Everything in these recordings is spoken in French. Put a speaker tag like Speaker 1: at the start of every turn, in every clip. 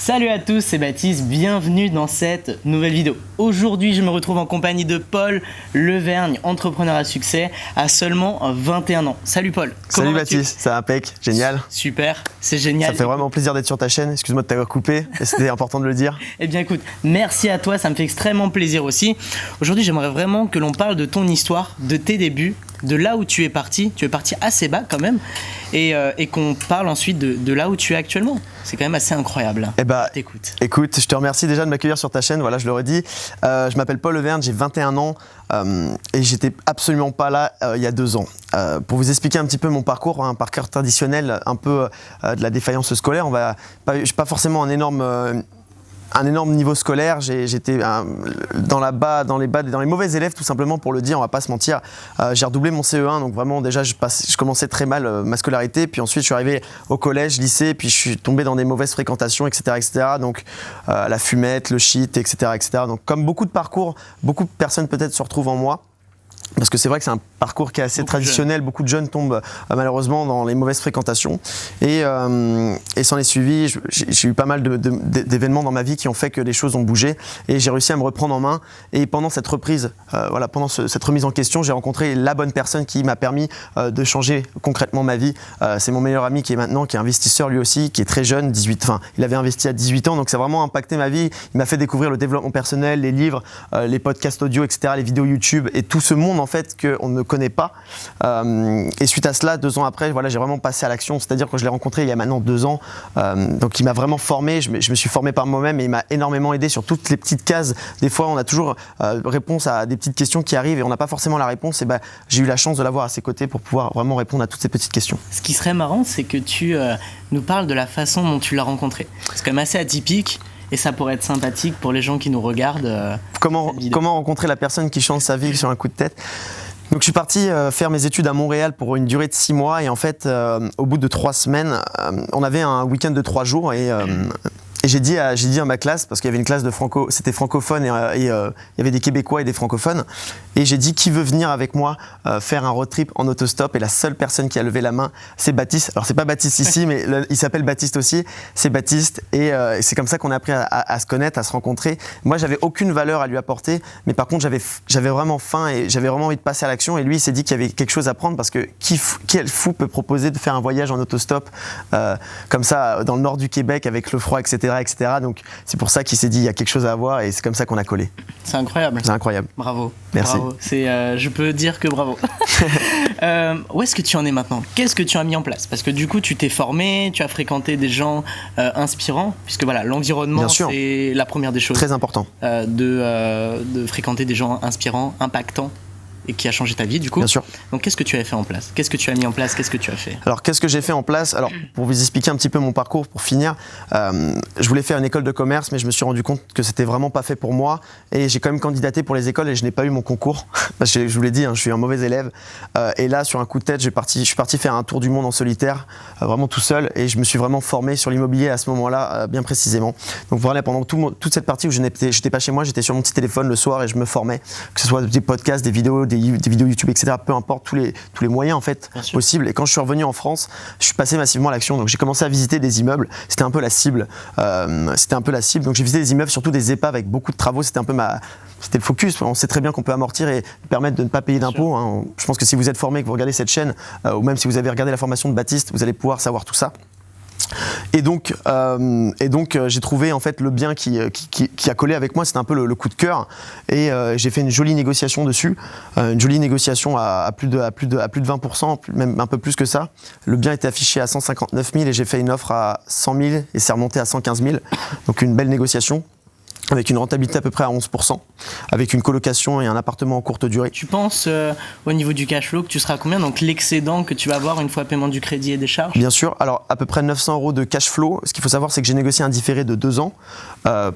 Speaker 1: Salut à tous, c'est Baptiste, bienvenue dans cette nouvelle vidéo. Aujourd'hui, je me retrouve en compagnie de Paul Levergne, entrepreneur à succès, à seulement 21 ans. Salut Paul.
Speaker 2: Salut Baptiste, ça va impec, génial.
Speaker 1: Super, c'est génial.
Speaker 2: Ça fait vraiment plaisir d'être sur ta chaîne, excuse-moi de t'avoir coupé, c'était important de le dire.
Speaker 1: Eh bien écoute, merci à toi, ça me fait extrêmement plaisir aussi. Aujourd'hui, j'aimerais vraiment que l'on parle de ton histoire, de tes débuts, de là où tu es parti assez bas quand même, et qu'on parle ensuite de là où tu es actuellement. C'est quand même assez incroyable.
Speaker 2: Eh bah, écoute, je te remercie déjà de m'accueillir sur ta chaîne, voilà, je le redis. Je m'appelle Paul Levergne, j'ai 21 ans et j'étais absolument pas là il y a 2 ans. Pour vous expliquer un petit peu mon parcours, un parcours traditionnel, un peu de la défaillance scolaire, je n'ai pas forcément un énorme niveau scolaire, j'étais dans les mauvais élèves tout simplement, pour le dire, on va pas se mentir. J'ai redoublé mon CE1, donc vraiment déjà je commençais très mal ma scolarité, puis ensuite je suis arrivé au collège, lycée, puis je suis tombé dans des mauvaises fréquentations, etc. Donc la fumette, le shit, etc. Donc comme beaucoup de parcours, beaucoup de personnes peut-être se retrouvent en moi. Parce que c'est vrai que c'est un parcours qui est assez traditionnel, beaucoup de jeunes tombent malheureusement dans les mauvaises fréquentations et s'en est suivi, j'ai eu pas mal d'événements dans ma vie qui ont fait que les choses ont bougé et j'ai réussi à me reprendre en main. Et pendant cette reprise, cette remise en question, j'ai rencontré la bonne personne qui m'a permis de changer concrètement ma vie. C'est mon meilleur ami qui est investisseur lui aussi, qui est très jeune, il avait investi à 18 ans, donc ça a vraiment impacté ma vie. Il m'a fait découvrir le développement personnel, les livres, les podcasts audio, etc., les vidéos YouTube et tout ce monde en fait qu'on ne connaît pas. Et suite à cela, 2 ans après, voilà, j'ai vraiment passé à l'action. C'est-à-dire que je l'ai rencontré il y a maintenant 2 ans. Donc il m'a vraiment formé. Je me suis formé par moi-même et il m'a énormément aidé sur toutes les petites cases. Des fois, on a toujours réponse à des petites questions qui arrivent et on n'a pas forcément la réponse. Et j'ai eu la chance de l'avoir à ses côtés pour pouvoir vraiment répondre à toutes ces petites questions.
Speaker 1: Ce qui serait marrant, c'est que tu nous parles de la façon dont tu l'as rencontré. C'est quand même assez atypique. Et ça pourrait être sympathique pour les gens qui nous regardent.
Speaker 2: Comment rencontrer la personne qui change sa vie sur un coup de tête ? Donc je suis parti faire mes études à Montréal pour une durée de 6 mois et en fait au bout de 3 semaines, on avait un week-end de 3 jours et j'ai dit à ma classe, parce qu'il y avait une classe de c'était francophone et il y avait des Québécois et des francophones, et j'ai dit qui veut venir avec moi faire un road trip en autostop, et la seule personne qui a levé la main, c'est Baptiste. Alors c'est pas Baptiste ici, mais il s'appelle Baptiste aussi, c'est Baptiste, et c'est comme ça qu'on a appris à se connaître, à se rencontrer. Moi j'avais aucune valeur à lui apporter, mais par contre j'avais vraiment faim et j'avais vraiment envie de passer à l'action, et lui il s'est dit qu'il y avait quelque chose à prendre, parce que quel fou peut proposer de faire un voyage en autostop comme ça dans le nord du Québec avec le froid, etc. Donc c'est pour ça qu'il s'est dit il y a quelque chose à avoir, et c'est comme ça qu'on a collé.
Speaker 1: C'est incroyable.
Speaker 2: C'est incroyable.
Speaker 1: Bravo.
Speaker 2: Merci.
Speaker 1: Bravo. Je peux dire que bravo. Où est-ce que tu en es maintenant ? Qu'est-ce que tu as mis en place ? Parce que du coup tu t'es formé, tu as fréquenté des gens inspirants, puisque voilà, l'environnement c'est la première des choses.
Speaker 2: Très important.
Speaker 1: De fréquenter des gens inspirants, impactants, et qui a changé ta vie du coup.
Speaker 2: Bien sûr.
Speaker 1: Donc qu'est-ce que tu as fait en place ? Qu'est-ce que tu as mis en place ? Qu'est-ce que tu as fait ?
Speaker 2: Alors qu'est-ce que j'ai fait en place ? Alors pour vous expliquer un petit peu mon parcours, pour finir, je voulais faire une école de commerce, mais je me suis rendu compte que c'était vraiment pas fait pour moi, et j'ai quand même candidaté pour les écoles et je n'ai pas eu mon concours. Parce que je vous l'ai dit, je suis un mauvais élève, et là sur un coup de tête, je suis parti faire un tour du monde en solitaire, vraiment tout seul, et je me suis vraiment formé sur l'immobilier à ce moment-là, bien précisément. Donc voilà, pendant toute cette partie où je n'étais pas chez moi, j'étais sur mon petit téléphone le soir et je me formais, que ce soit des podcasts, des vidéos YouTube, etc. Peu importe, tous les moyens en fait possibles. Et quand je suis revenu en France, je suis passé massivement à l'action. Donc j'ai commencé à visiter des immeubles. C'était un peu la cible. Donc j'ai visité des immeubles, surtout des épaves avec beaucoup de travaux. C'était le focus. On sait très bien qu'on peut amortir et permettre de ne pas payer d'impôts. Je pense que si vous êtes formé, que vous regardez cette chaîne, ou même si vous avez regardé la formation de Baptiste, vous allez pouvoir savoir tout ça. Et donc j'ai trouvé en fait le bien qui a collé avec moi. C'était un peu le coup de cœur, et j'ai fait une jolie négociation dessus, une jolie négociation à plus de 20%, même un peu plus que ça. Le bien était affiché à 159 000 et j'ai fait une offre à 100 000 et c'est remonté à 115 000. Donc une belle négociation, avec une rentabilité à peu près à 11%, avec une colocation et un appartement en courte durée.
Speaker 1: Tu penses au niveau du cash flow que tu seras à combien, donc l'excédent que tu vas avoir une fois paiement du crédit et des charges ?
Speaker 2: Bien sûr, alors à peu près 900 € de cash flow. Ce qu'il faut savoir, c'est que j'ai négocié un différé de 2 ans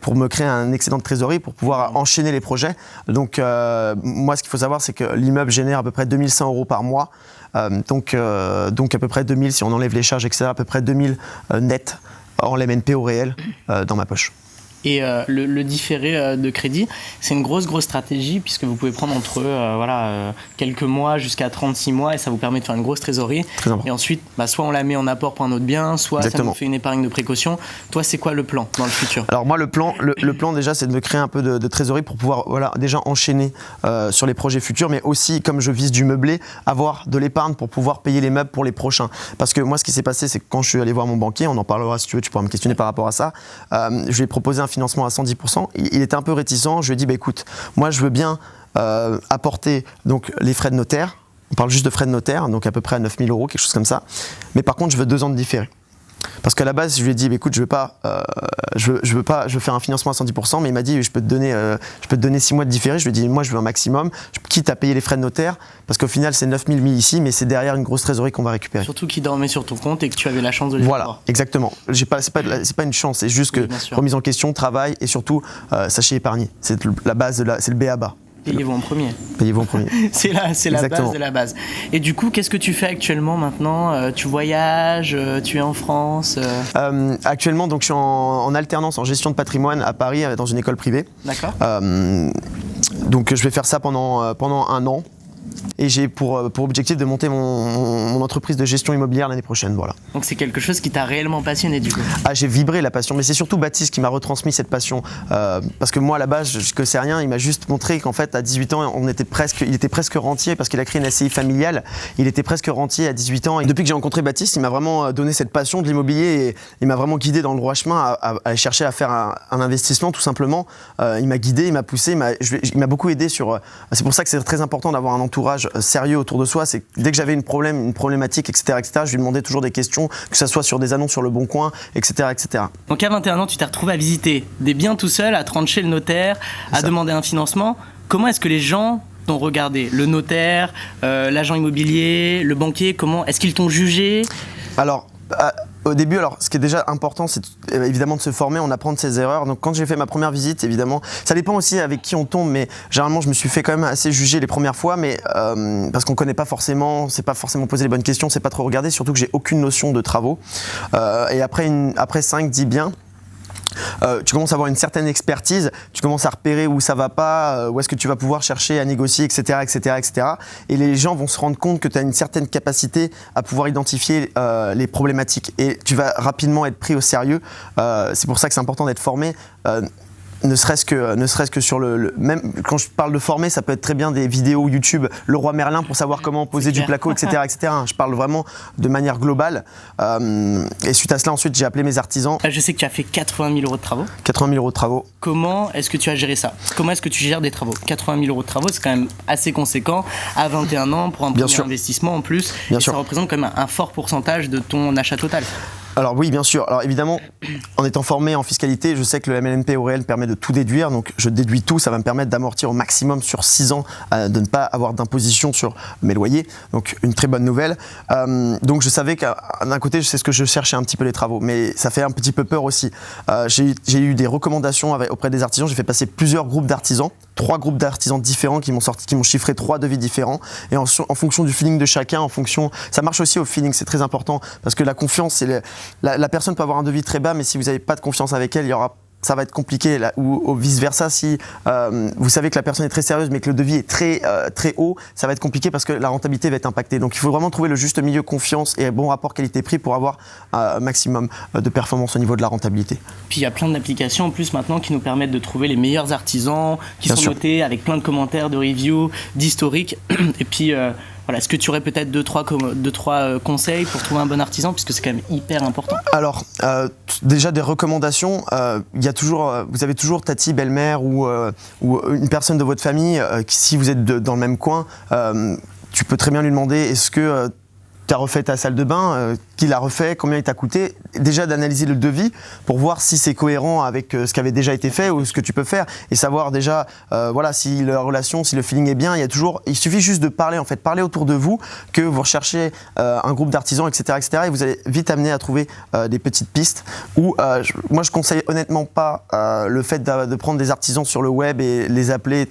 Speaker 2: pour me créer un excédent de trésorerie pour pouvoir enchaîner les projets. Donc moi, ce qu'il faut savoir, c'est que l'immeuble génère à peu près 2100 € par mois. Donc à peu près 2000, si on enlève les charges, etc., à peu près 2000 net en LMNP au réel dans ma poche.
Speaker 1: Et le différé de crédit, c'est une grosse stratégie puisque vous pouvez prendre entre quelques mois jusqu'à 36 mois et ça vous permet de faire une grosse trésorerie. Et ensuite, soit on la met en apport pour un autre bien, soit ça nous fait une épargne de précaution. Toi, c'est quoi le plan dans le futur ?
Speaker 2: Alors moi, le plan déjà, c'est de me créer un peu de trésorerie pour pouvoir déjà enchaîner sur les projets futurs, mais aussi, comme je vise du meublé, avoir de l'épargne pour pouvoir payer les meubles pour les prochains. Parce que moi, ce qui s'est passé, c'est que quand je suis allé voir mon banquier, on en parlera si tu veux, tu pourras me questionner par rapport à ça, je lui ai proposé un financement à 110%. Il était un peu réticent. Je lui ai dit, écoute, moi je veux bien apporter donc, les frais de notaire. On parle juste de frais de notaire, donc à peu près à 9 000 €, quelque chose comme ça. Mais par contre, je veux 2 ans de différé. Parce qu'à la base, je lui ai dit, écoute, je veux faire un financement à 110%, mais il m'a dit, je peux te donner 6 mois de différé. Je lui ai dit, moi, je veux un maximum, quitte à payer les frais de notaire, parce qu'au final, c'est 9 000 mis ici, mais c'est derrière une grosse trésorerie qu'on va récupérer.
Speaker 1: Surtout qu'ils dormaient sur ton compte et que tu avais la chance de les
Speaker 2: avoir.
Speaker 1: Voilà,
Speaker 2: exactement. C'est pas une chance, c'est juste que remise en question, travail et surtout, sachez épargner. C'est la base, c'est le B.A.-ba.
Speaker 1: Payez-vous en premier.
Speaker 2: Payez-vous en premier.
Speaker 1: c'est la base de la base. Et du coup, qu'est-ce que tu fais actuellement maintenant ? Tu voyages ? Tu es en France ?
Speaker 2: Actuellement, donc, je suis en alternance en gestion de patrimoine à Paris dans une école privée.
Speaker 1: D'accord.
Speaker 2: Donc je vais faire ça pendant 1 an. Et j'ai pour objectif de monter mon entreprise de gestion immobilière l'année prochaine. Voilà.
Speaker 1: Donc c'est quelque chose qui t'a réellement passionné du coup ?
Speaker 2: Ah, j'ai vibré la passion, mais c'est surtout Baptiste qui m'a retransmis cette passion. Parce que moi à la base, je ne sais rien, il m'a juste montré qu'en fait à 18 ans, il était presque rentier parce qu'il a créé une SCI familiale. Il était presque rentier à 18 ans. Et depuis que j'ai rencontré Baptiste, il m'a vraiment donné cette passion de l'immobilier et il m'a vraiment guidé dans le droit chemin à chercher à faire un investissement tout simplement. Il m'a guidé, il m'a poussé, il m'a beaucoup aidé sur... C'est pour ça que c'est très important d'avoir un entourage sérieux autour de soi. C'est dès que j'avais une problématique, etc., je lui demandais toujours des questions, que ce soit sur des annonces sur Le Bon Coin, etc., etc.
Speaker 1: Donc à 21 ans, tu t'es retrouvé à visiter des biens tout seul, à te rendre chez le notaire, à demander un financement. Comment est-ce que les gens t'ont regardé ? Le notaire, l'agent immobilier, le banquier, comment est-ce qu'ils t'ont jugé ?
Speaker 2: Alors, au début, ce qui est déjà important, c'est évidemment de se former, on apprend de ses erreurs. Donc quand j'ai fait ma première visite, évidemment, ça dépend aussi avec qui on tombe, mais généralement je me suis fait quand même assez juger les premières fois, mais parce qu'on connaît pas forcément, c'est pas forcément posé les bonnes questions, c'est pas trop regardé, surtout que j'ai aucune notion de travaux. Et après 5-10 biens, tu commences à avoir une certaine expertise, tu commences à repérer où ça va pas, où est-ce que tu vas pouvoir chercher à négocier, etc., etc., etc. Et les gens vont se rendre compte que tu as une certaine capacité à pouvoir identifier les problématiques et tu vas rapidement être pris au sérieux. C'est pour ça que c'est important d'être formé. Ne serait-ce que sur même quand je parle de former, ça peut être très bien des vidéos YouTube, Le Roi Merlin pour savoir comment poser du placo, etc., etc. Je parle vraiment de manière globale. Et suite à cela, ensuite, j'ai appelé mes artisans.
Speaker 1: Je sais que tu as fait 80 000 € de travaux.
Speaker 2: 80 000 € de travaux.
Speaker 1: Comment est-ce que tu as géré ça ? Comment est-ce que tu gères des travaux ? 80 000 € de travaux, c'est quand même assez conséquent à 21 ans pour un premier investissement en plus.
Speaker 2: Bien sûr.
Speaker 1: Ça représente quand même un fort pourcentage de ton achat total.
Speaker 2: Alors oui, bien sûr. Alors évidemment, en étant formé en fiscalité, je sais que le MLNP au réel permet de tout déduire. Donc je déduis tout, ça va me permettre d'amortir au maximum sur 6 ans, de ne pas avoir d'imposition sur mes loyers. Donc une très bonne nouvelle. Donc je savais qu'un côté, c'est ce que je cherchais un petit peu les travaux. Mais ça fait un petit peu peur aussi. J'ai eu des recommandations auprès des artisans. J'ai fait passer plusieurs groupes d'artisans. 3 groupes d'artisans différents qui m'ont chiffré 3 devis différents. Et en fonction du feeling de chacun, ça marche aussi au feeling, c'est très important. Parce que la confiance, c'est la personne peut avoir un devis très bas, mais si vous n'avez pas de confiance avec elle, ça va être compliqué. Ou vice-versa, si vous savez que la personne est très sérieuse, mais que le devis est très haut, ça va être compliqué parce que la rentabilité va être impactée. Donc il faut vraiment trouver le juste milieu confiance et bon rapport qualité-prix pour avoir un maximum de performance au niveau de la rentabilité.
Speaker 1: Puis il y a plein d'applications en plus maintenant qui nous permettent de trouver les meilleurs artisans, qui sont notés avec plein de commentaires, de reviews, d'historiques. Et puis... Voilà, est-ce que tu aurais peut-être 2-3 conseils pour trouver un bon artisan, puisque c'est quand même hyper important ?
Speaker 2: Alors, déjà des recommandations. Vous avez toujours Tati, belle-mère ou une personne de votre famille qui, si vous êtes dans le même coin, tu peux très bien lui demander est-ce que tu as refait ta salle de bain, qui l'a refait, combien il t'a coûté, déjà d'analyser le devis pour voir si c'est cohérent avec ce qui avait déjà été fait ou ce que tu peux faire et savoir déjà si la relation, si le feeling est bien. Il suffit juste de parler autour de vous, que vous recherchez un groupe d'artisans, etc., et vous allez vite amener à trouver des petites pistes. Moi je conseille honnêtement pas le fait de prendre des artisans sur le web et les appeler,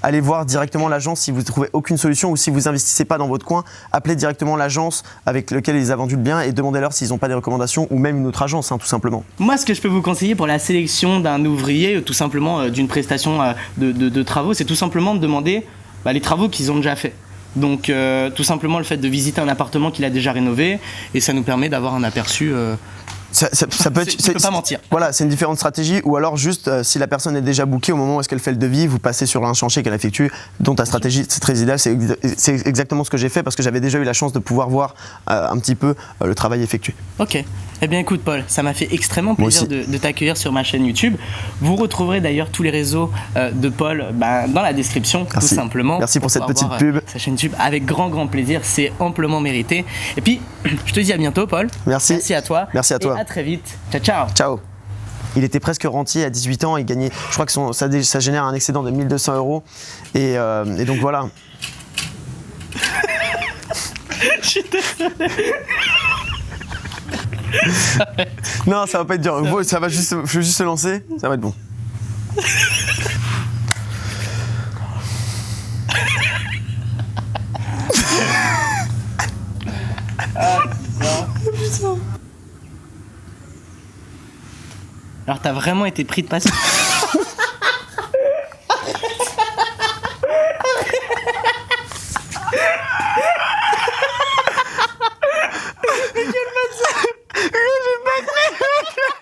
Speaker 2: allez voir directement l'agence si vous ne trouvez aucune solution ou si vous investissez pas dans votre coin, appelez directement l'agence avec lequel il les a vendu le bien et demandez-leur s'ils n'ont pas des recommandations ou même une autre agence, hein, tout simplement.
Speaker 1: Moi, ce que je peux vous conseiller pour la sélection d'un ouvrier, ou tout simplement d'une prestation de travaux, c'est tout simplement de demander les travaux qu'ils ont déjà fait. Donc tout simplement le fait de visiter un appartement qu'il a déjà rénové, et ça nous permet d'avoir un aperçu.
Speaker 2: Ça peut être,
Speaker 1: tu peux pas mentir.
Speaker 2: Voilà, c'est une différente stratégie. Ou alors juste, si la personne est déjà bookée au moment où est-ce qu'elle fait le devis, vous passez sur un chantier qu'elle effectue, dont ta stratégie, c'est très idéal. C'est exactement ce que j'ai fait parce que j'avais déjà eu la chance de pouvoir voir un petit peu le travail effectué.
Speaker 1: Ok. Eh bien écoute Paul, ça m'a fait extrêmement plaisir de t'accueillir sur ma chaîne YouTube. Vous retrouverez d'ailleurs tous les réseaux de Paul dans la description, tout simplement.
Speaker 2: Merci pour cette petite pub.
Speaker 1: Sa chaîne YouTube avec grand plaisir, c'est amplement mérité. Et puis, je te dis à bientôt Paul.
Speaker 2: Merci.
Speaker 1: Merci à toi.
Speaker 2: Merci à toi.
Speaker 1: Et à très vite. Ciao.
Speaker 2: Ciao. Il était presque rentier à 18 ans, il gagnait, je crois que ça génère un excédent de 1200 €. Et donc voilà.
Speaker 1: Je suis désolé.
Speaker 2: Non, ça va pas être dur. Je vais juste se lancer, ça va être bon.
Speaker 1: Alors t'as vraiment été pris de passion.